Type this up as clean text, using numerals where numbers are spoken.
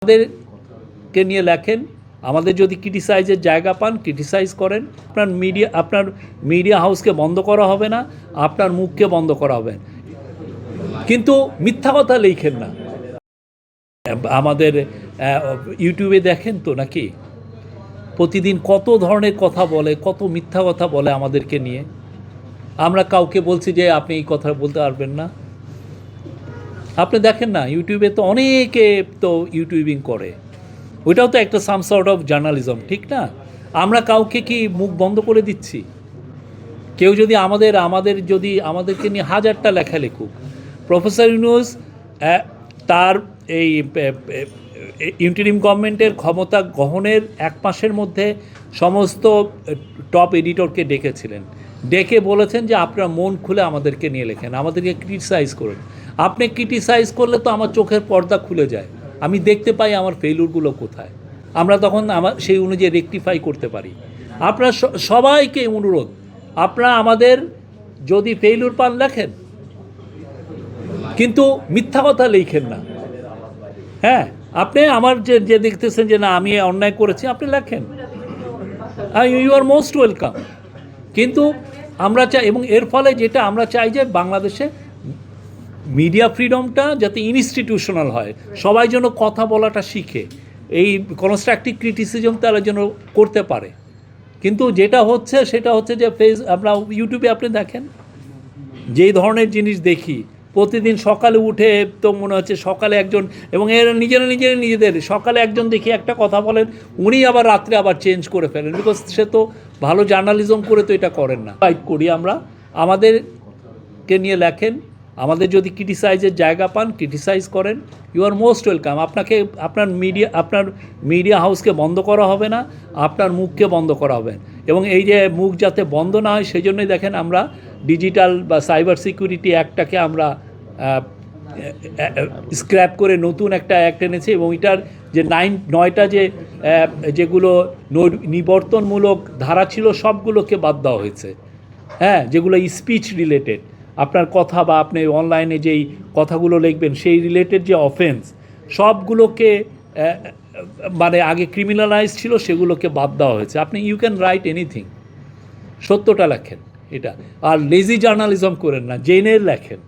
আমাদেরকে নিয়ে লেখেন, আমাদের যদি ক্রিটিসাইজের জায়গা পান ক্রিটিসাইজ করেন। আপনার মিডিয়া হাউসকে বন্ধ করা হবে না, আপনার মুখকে বন্ধ করা হবে, কিন্তু মিথ্যা কথা লেখেন না। আমাদের ইউটিউবে দেখেন তো নাকি প্রতিদিন কত ধরনের কথা বলে, কত মিথ্যা কথা বলে আমাদেরকে নিয়ে। আমরা কাউকে বলছি যে আপনি এই কথা বলতে পারবেন না। আপনি দেখেন না ইউটিউবে তো অনেকে তো ইউটিউবিং করে, ওইটাও তো একটা সাম সর্ট অফ জার্নালিজম, ঠিক না? আমরা কাউকে কি মুখ বন্ধ করে দিচ্ছি? কেউ যদি আমাদেরকে নিয়ে হাজারটা লেখা লিখুক, প্রফেসর ইউনূস তার এই ইন্টারিম গভর্নমেন্টের ক্ষমতা গ্রহণের 1 মাসের মধ্যে সমস্ত টপ এডিটরকে ডেকেছিলেন, ডেকে বলেছেন যে আপনারা মন খুলে আমাদেরকে নিয়ে লেখেন, আমাদেরকে ক্রিটিসাইজ করুন। আপনি ক্রিটিসাইজ করলে তো আমার চোখের পর্দা খুলে যায়, আমি দেখতে পাই আমার ফেইলুরগুলো কোথায়, আমরা তখন সেই অনুযায়ী রেকটিফাই করতে পারি। আপনারা সবাইকে অনুরোধ, আপনারা আমাদের যদি ফেইলুর পান লেখেন, কিন্তু মিথ্যা কথা লেখেন না। হ্যাঁ, আপনি আমার যে দেখতেছেন যে না আমি অন্যায় করেছি, আপনি লেখেন, ইউ আর মোস্ট ওয়েলকাম। কিন্তু আমরা চাই, এবং এর ফলে যেটা আমরা চাই যে বাংলাদেশে মিডিয়া ফ্রিডমটা যাতে ইনস্টিটিউশনাল হয়, সবাই যেন কথা বলাটা শিখে, এই কনস্ট্রাকটিভ ক্রিটিসিজম তারা যেন করতে পারে। কিন্তু যেটা হচ্ছে সেটা হচ্ছে যে আমরা ইউটিউবে আপনি দেখেন যেই ধরনের জিনিস দেখি, প্রতিদিন সকালে উঠে তো মনে হচ্ছে সকালে একজন, এবং এরা নিজেদের সকালে একজন দেখি একটা কথা বলেন, উনি আবার রাত্রে আবার চেঞ্জ করে ফেলেন, বিকজ সে তো ভালো জার্নালিজম করে তো এটা করেন না। ফাইট করি আমরা, আমাদেরকে নিয়ে লেখেন, আমাদের যদি ক্রিটিসাইজের জায়গা পান ক্রিটিসাইজ করেন, ইউ আর মোস্ট ওয়েলকাম। আপনার মিডিয়া হাউসকে বন্ধ করা হবে না, আপনার মুখকে বন্ধ করা হবে, এবং এই যে মুখ যাতে বন্ধ না হয় সেই জন্যই দেখেন আমরা ডিজিটাল বা সাইবার সিকিউরিটি অ্যাক্টটাকে আমরা স্ক্র্যাপ করে নতুন একটা অ্যাক্ট এনেছি, এবং এটার যে 9টা যেগুলো নিবর্তনমূলক ধারা ছিল সবগুলোকে বাদ দেওয়া হয়েছে। হ্যাঁ, যেগুলো স্পিচ রিলেটেড, আপনার কথা বা আপনি অনলাইনে যেই কথাগুলো লিখবেন সেই রিলেটেড যে অফেন্স, সবগুলোকে মানে আগে ক্রিমিনালাইজ ছিল সেগুলোকে বাদ দেওয়া হয়েছে। আপনি ইউ ক্যান রাইট এনিথিং, সত্যটা লেখেন এটা, আর লেজি জার্নালিজম করেন না, জেনে লেখেন।